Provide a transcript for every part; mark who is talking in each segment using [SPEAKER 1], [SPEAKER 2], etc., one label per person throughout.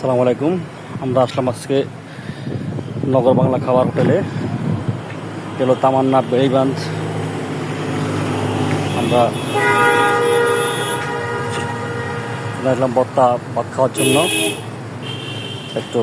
[SPEAKER 1] আসসালামু আলাইকুম। আমরা আসলাম আজকে নগর বাংলা খাবার হোটেলে। এলো তামান্না বেড়িবাঁধ। আমরা আসলাম বত্তা ভাত খাওয়ার জন্য। একটু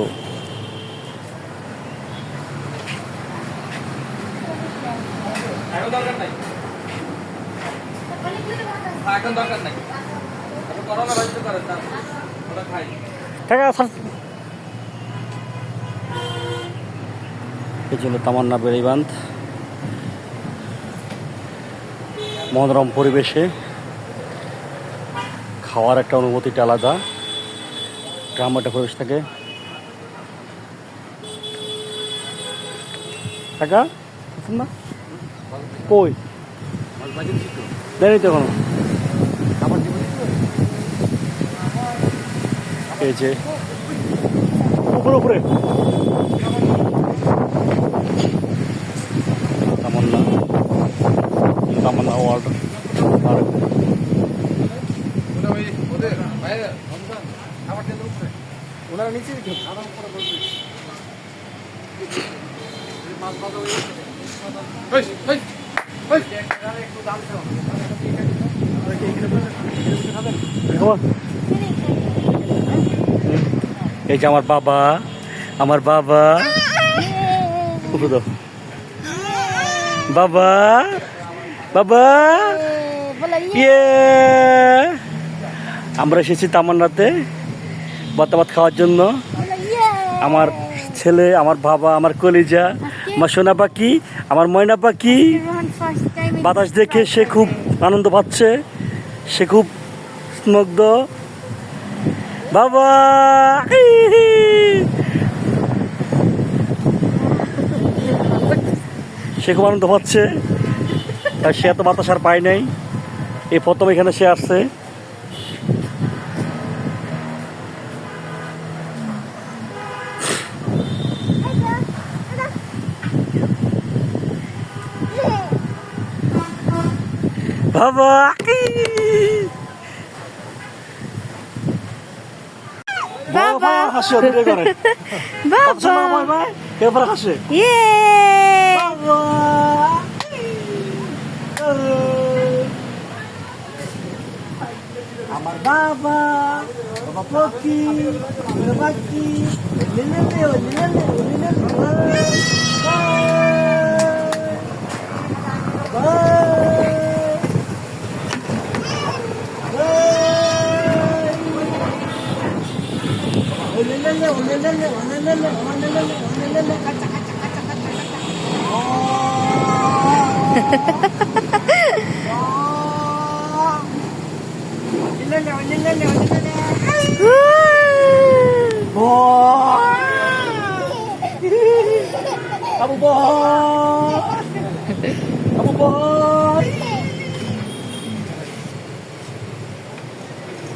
[SPEAKER 1] এই ছিল তামান্না বেড়িবাঁধ। মনোরম পরিবেশে খাওয়ার একটা অনুভূতিটা আলাদা, গ্রাম্য একটা পরিবেশ থাকে। টাকা না কই দেয়নি তো এখনো। এই যে উপরে উপরে তামান্না তামান্না ওয়ার্ল্ড পার্ক। এই যে আমার বাবা, আমার বাবা বাবা বাবা ইয়ে। আমরা এসেছি তামান্নাতে ভাত খাওয়ার জন্য। আমার ছেলে, আমার বাবা, আমার কলিজা, আমার সোনা পাখি, আমার ময়না পাখি বাতাস দেখে সে খুব আনন্দ পাচ্ছে, সে খুব স্নিগ্ধ। বাবা সে খুব আনন্দ পাচ্ছে, তাই সে এত বাতাস আর পায় নাই, এই প্রথম এখানে সে আসছে। বাবা বাবা হাসি করে বাবা এবার হাসে বাবা। আমার বাবা বাবা পক্ষী পাখি Abu boy, Abu boy,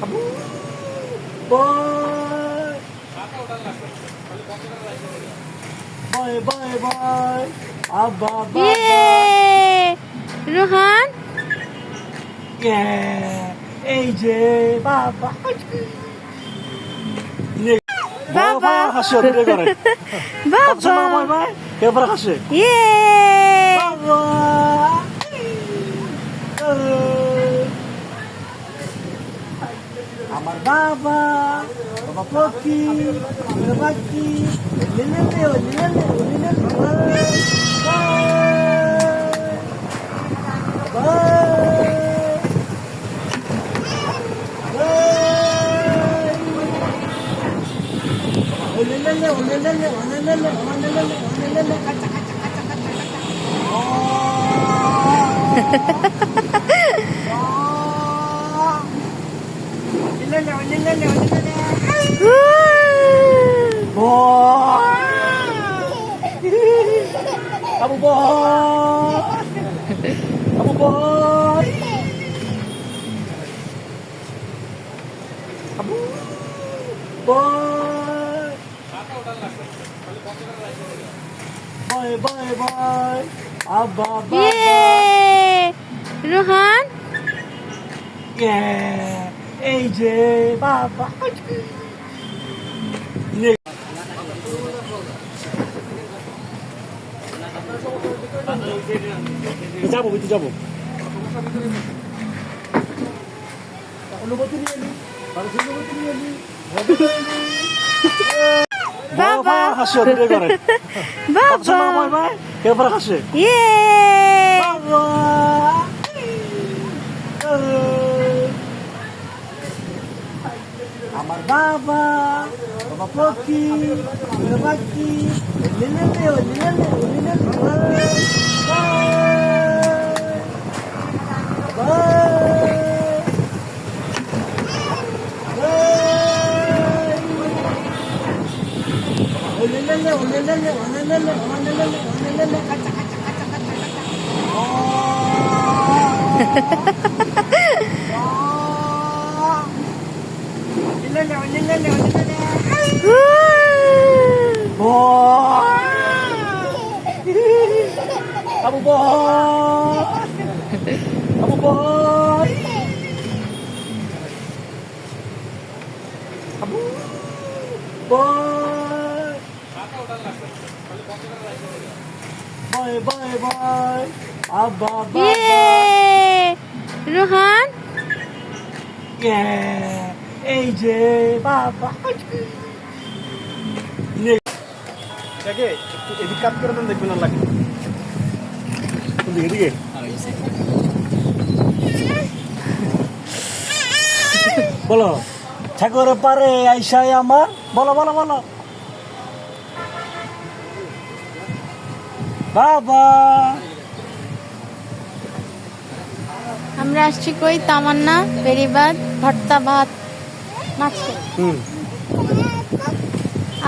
[SPEAKER 1] Abu boy, boy, boy, boy, Abba, Abba,
[SPEAKER 2] Rohan,
[SPEAKER 1] yeah, AJ, Baba,
[SPEAKER 2] Baba,
[SPEAKER 1] হাসি করে
[SPEAKER 2] Baba,
[SPEAKER 1] এবার হাসে বাবা। আমার বাবা বাবা পক্ষী পাখি Abu boy, Abu boy, Abu boy, boy, boy, boy, Abba, Abba,
[SPEAKER 2] Rohan,
[SPEAKER 1] yeah, AJ, Baba. যাবো। অনুমতি নিয়ে নি, মানুষের অনুমতি নিয়ে নি।
[SPEAKER 2] বাবা
[SPEAKER 1] হাসি অভিনয় করে।
[SPEAKER 2] বাবা
[SPEAKER 1] বাই বাই, এবার হাসে।
[SPEAKER 2] ইয়ে
[SPEAKER 1] বাবা আমার বাবা বাবা পক্ষী বাকি Abu boy, Abu boy, Abu boy, bye bye bye, Abba bye
[SPEAKER 2] ইয়ে রোহান
[SPEAKER 1] yeah, AJ Baba. দেখে এদিক কাজ করে দেন দেখবেন লাগে এদিকে বলো ঠাকুর পারে আইসাই আমার বলো বলো বলো বাবা
[SPEAKER 2] আমরা আসছি কই তামান্না বেরিবাদ ভর্তা ভাত মাছ খেয়ে।
[SPEAKER 1] হুম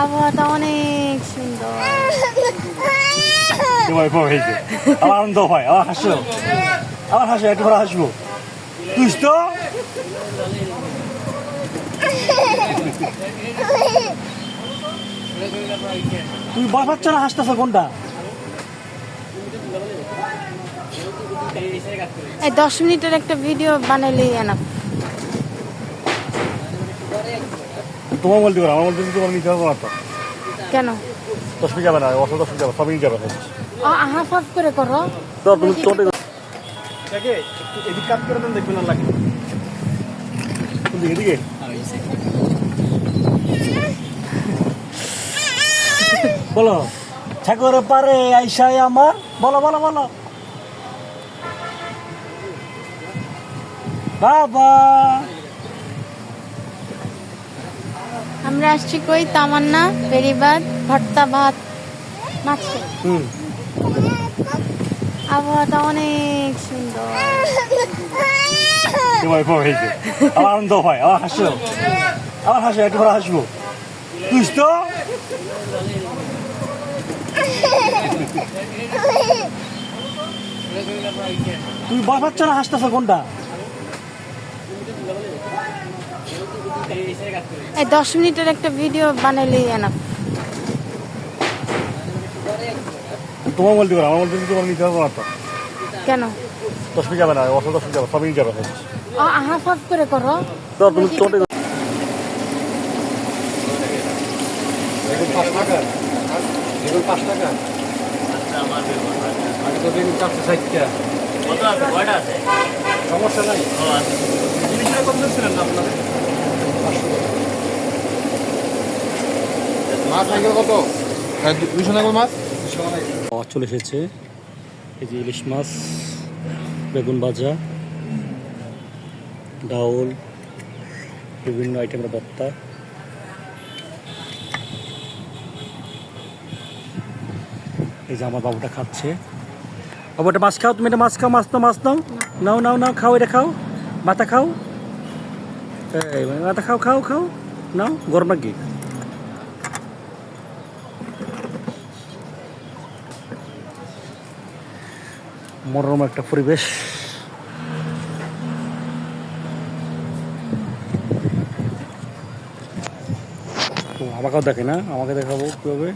[SPEAKER 2] আবহাওয়াটা অনেক সুন্দর।
[SPEAKER 1] তোমার বউ হয়েছে আমার আনন্দ হয় আমার হাসো আমার হাসো একটু করে হাসবো তুই তো তুই ভয় পাচ্ছ না হাসতেছ কোনটা
[SPEAKER 2] এই 10 মিনিটের একটা ভিডিও বানাইলেই এনাফ।
[SPEAKER 1] তোমার বলতে পারো আমার বলতে তোমার নিতে হবে না তো
[SPEAKER 2] কেন
[SPEAKER 1] 10 মিনিট যাবে না 10 মিনিট যাবে সবই যাবে
[SPEAKER 2] হাফ হাফ করে করো।
[SPEAKER 1] তো তুমি চলে দেখে এদিক কাজ করে দেন দেখবেন লাগে এদিকে বলো ঠাকুর পারে আইসাই আমার বলো বলো বলো বাবা
[SPEAKER 2] আমরা আসছি কই তামান্না বেরিবাদ ভর্তা ভাত মাছ খেয়ে।
[SPEAKER 1] হুম
[SPEAKER 2] আবহাওয়াটা অনেক সুন্দর।
[SPEAKER 1] তোমার বউ হয়েছে আমার আনন্দ হয় আমার হাসো একটু করে হাসবো তুই তো তুই ভয় পাচ্ছ না হাসতেছ কোনটা
[SPEAKER 2] এই 10 মিনিটের একটা ভিডিও বানাইলেই এনাফ।
[SPEAKER 1] তোমার বলতে পারো আমার বলতে তোমার নিতে হবে না তো
[SPEAKER 2] কেন
[SPEAKER 1] 10 মিনিট যাবে না 10 মিনিট যাবে সবই যাবে
[SPEAKER 2] হাফ হাফ করে করো।
[SPEAKER 1] তো তুমি চলে
[SPEAKER 3] বেগুন 5 টাকা বেগুন 5 টাকা আগে তো বেগুন 460 টাকা
[SPEAKER 4] কত আছে কয়টা আছে
[SPEAKER 3] সমস্যা নাই
[SPEAKER 4] জিনিসটা কত ছিলেন না আপনাদের
[SPEAKER 3] মাছ আগে কত 200 টাকা মাছ
[SPEAKER 1] চলে এসেছে এই যে ইলিশ মাছ বেগুন ভাজা ডাউল বিভিন্ন আইটেমের ভর্তা এই যে আমার বাবুটা খাচ্ছে বাবু এটা মাছ খাও তুমি এটা মাছ খাও মাছ নাও নাও নাও নাও খাও এটা খাও মাথা খাও এই মাথা খাও খাও খাও নাও গরম নাকি মনোরম একটা পরিবেশ তো আমাকেও দেখে না আমাকে দেখাবো কীভাবে